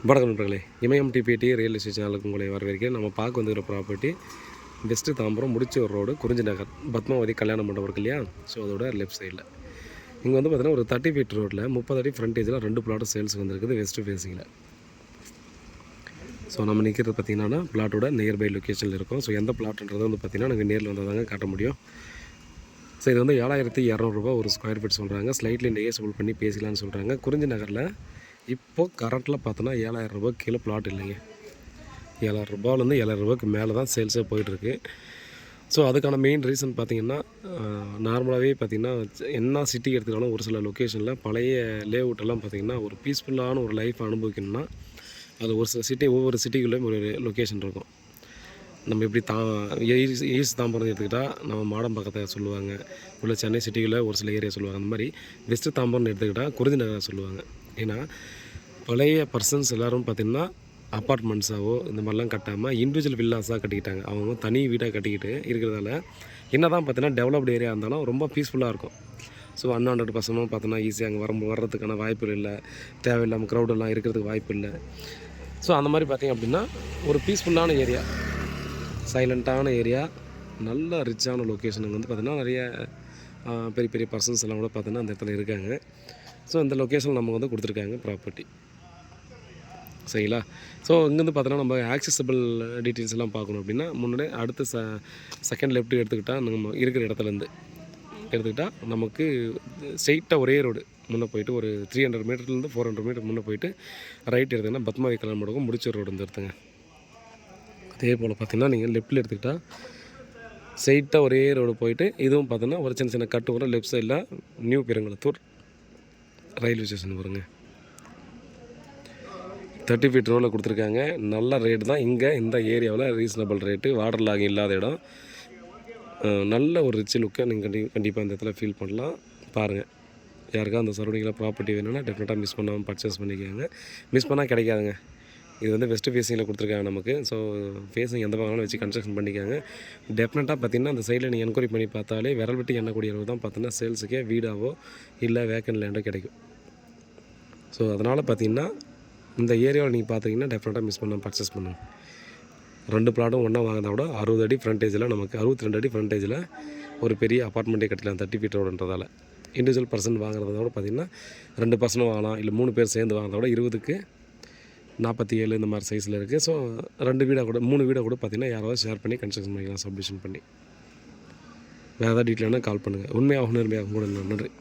வணக்கம் நண்பர்களே, இமயம் DBT real estate சேனலுக்கு உங்களை வரவேற்கிறேன். நம்ம பார்க்க வந்துக்கிற property west Tambaram Mudichur road Kurinji Nagar Padmavathi கல்யாண மண்டபம் இருக்கு இல்லையா? ஸோ அதோட லெஃப்ட் சைடில் இங்கே வந்து பார்த்தீங்கன்னா ஒரு 30 ஃபீட் ரோட்டில் 30 அடி ஃப்ரண்டேஜில் 2 பிளாட் சேல்ஸ் வந்துருக்குது வெஸ்ட்டு ஃபேஸிங்கில். ஸோ நம்ம நிற்கிறது பார்த்திங்கன்னா பிளாட்டோட நியர்பை லொக்கேஷனில் இருக்கும். ஸோ எந்த பிளாட்ன்றது வந்து பார்த்திங்கன்னா நாங்கள் நேரில் வந்தால் தாங்க காட்ட முடியும். ஸோ இது வந்து 7200 ரூபா ஒரு ஸ்கொயர் ஃபீட் சொல்கிறாங்க. ஸ்லைட்லி நெகோசியபிள் பண்ணி பேசிக்கலான்னு சொல்கிறாங்க. குறிஞ்சி நகரில் இப்போது கரண்ட்டில் பார்த்தோன்னா 7000 ரூபா கீழே பிளாட் இல்லைங்க. 7000 ரூபாலேருந்து 7000 ரூபாய்க்கு மேலே தான் சேல்ஸே போயிட்டுருக்கு. ஸோ அதுக்கான மெயின் ரீசன் பார்த்திங்கன்னா நார்மலாகவே பார்த்திங்கன்னா என்ன சிட்டி எடுத்துக்கிட்டாலும் ஒரு சில லொக்கேஷனில் பழைய லேஅவுட்டெல்லாம் பார்த்திங்கன்னா ஒரு பீஸ்ஃபுல்லான ஒரு லைஃப் அனுபவிக்கணும்னா அது ஒரு சில சிட்டி ஒவ்வொரு சிட்டிக்குள்ளேயும் ஒரு லொக்கேஷன் இருக்கும். நம்ம எப்படி ஈஸ்ட் தாம்பரம் எடுத்துக்கிட்டால் நம்ம மாடம்பாக்கத்தை சொல்லுவாங்க, உள்ள சென்னை சிட்டியில் ஒரு சில ஏரியா சொல்லுவாங்க. அந்த மாதிரி வெஸ்ட்டு தாம்பரம்னு எடுத்துக்கிட்டால் குறிஞ்சி நகரை சொல்லுவாங்க. ஏன்னா பழைய பர்சன்ஸ் எல்லோரும் பார்த்திங்கன்னா அப்பார்ட்மெண்ட்ஸாவோ இந்த மாதிரிலாம் கட்டாமல் இண்டிவிஜுவல் வில்லாஸாக கட்டிக்கிட்டாங்க. அவங்க தனி வீடாக கட்டிக்கிட்டு இருக்கிறதால என்ன தான் பார்த்தீங்கன்னா டெவலப்டு ஏரியா இருந்தாலும் ரொம்ப பீஸ்ஃபுல்லாக இருக்கும். ஸோ அன்வான்ட் பர்சனும் பார்த்தோன்னா ஈஸியாக அங்கே வர்றதுக்கான வாய்ப்புகள் இல்லை, தேவையில்லாமல் க்ரௌடெல்லாம் இருக்கிறதுக்கு வாய்ப்பு இல்லை. ஸோ அந்த மாதிரி பார்த்திங்க அப்படின்னா ஒரு பீஸ்ஃபுல்லான ஏரியா, சைலண்ட்டான ஏரியா, நல்ல ரிச்சான லொக்கேஷனுங்க வந்து பார்த்திங்கன்னா நிறைய பெரிய பெரிய பர்சன்ஸ் எல்லாம் கூட பார்த்தோன்னா அந்த இடத்துல இருக்காங்க. ஸோ இந்த லொக்கேஷன் நமக்கு வந்து கொடுத்துருக்காங்க ப்ராப்பர்ட்டி, சரிங்களா? ஸோ இங்கேருந்து பார்த்தோன்னா நம்ம ஆக்சஸபிள் டீட்டெயில்ஸ் எல்லாம் பார்க்கணும் அப்படின்னா முன்னாடி அடுத்த செகண்ட் லெஃப்ட்டு எடுத்துக்கிட்டால் நம்ம இருக்கிற இடத்துலேருந்து எடுத்துக்கிட்டால் நமக்கு ஸ்ட்ரெயிட்டாக ஒரே ரோடு முன்னே போயிட்டு ஒரு 300 மீட்டர்லேருந்து 400 மீட்டர் முன்னே போயிட்டு ரைட் எடுத்திங்கன்னா பத்மாவதி கல்யாண மண்டபம் முடிச்ச ரோடு வந்து எடுத்துங்க. அதே போல் பார்த்திங்கன்னா நீங்கள் லெஃப்ட்டில் எடுத்துக்கிட்டால் ஸ்ட்ரெயிட்டாக ஒரே ரோடு போயிட்டு இதுவும் பார்த்தோன்னா ஒரு சின்ன சின்ன கட்டு வரும். லெஃப்ட் சைடில் நியூ பெருங்குளத்தூர் ரயில்வே ஸ்டேஷன் வருங்க. 30 ஃபீட் ரோடில் கொடுத்துருக்காங்க. நல்ல ரேட்டு தான் இங்கே இந்த ஏரியாவில், ரீசனபிள் ரேட்டு, வாட்டர் லாகிங் இல்லாத இடம், நல்ல ஒரு ரிச் லுக்கை நீங்கள் கண்டிப்பாக இந்த இடத்துல ஃபீல் பண்ணலாம். பாருங்கள், யாருக்கா அந்த சரௌண்டிங்கில் ப்ராப்பர்ட்டி வேணும்னா டெஃபினட்டாக மிஸ் பண்ணாமல் பர்ச்சேஸ் பண்ணிக்கோங்க. மிஸ் பண்ணால் கிடைக்காதுங்க. இது வந்து வெஸ்ட்டு ஃபேஸிங்கில் கொடுத்துருக்காங்க நமக்கு. ஸோ ஃபேஸிங் எந்த பக்கம் வச்சு கன்ஸ்ட்ரக்ஷன் பண்ணிக்காங்க. டெஃபினட்டாக பார்த்திங்கன்னா அந்த சைடில் நீங்கள் என்கொயரி பண்ணி பார்த்தாலே விரல் விட்டு எண்ணக்கூடிய அளவு தான் பார்த்தீங்கன்னா சேல்ஸுக்கே வீடாவோ இல்லை வேக்கன் லேண்டோ கிடைக்கும். ஸோ அதனால் பார்த்திங்கன்னா இந்த ஏரியாவில் நீங்கள் பார்த்தீங்கன்னா டெஃபினட்டாக மிஸ் பண்ணாமல் பர்ச்சேஸ் பண்ணுங்கள். 2 பிளாட்டும் ஒன்றா வாங்கினா கூட 60 அடி ஃப்ரண்டேஜில் நமக்கு 62 அடி ஃப்ரண்டேஜில் ஒரு பெரிய அப்பார்ட்மெண்ட்டே கட்டலாம் 30 ஃபீட் ரோடுன்றதால. இண்டிவிஜுவல் பர்சன் வாங்குறதோட பார்த்திங்கன்னா 2 பர்சனும் வாங்கலாம், இல்லை 3 பேர் சேர்ந்து வாங்குறத விட 20க்கு 47 இந்த மாதிரி சைஸில் இருக்குது. ஸோ 2 வீடாக கூட 3 வீடாக கூட பார்த்திங்கன்னா யாராவது ஷேர் பண்ணி கன்ஸ்ட்ரக்ஷன் பண்ணிக்கலாம், சப்டிஷன் பண்ணி. வேறு ஏதாவது டீட்டெயிலான கால் பண்ணுங்கள். உண்மையாகவும் நேர்மையாகவும் கூட நன்றி.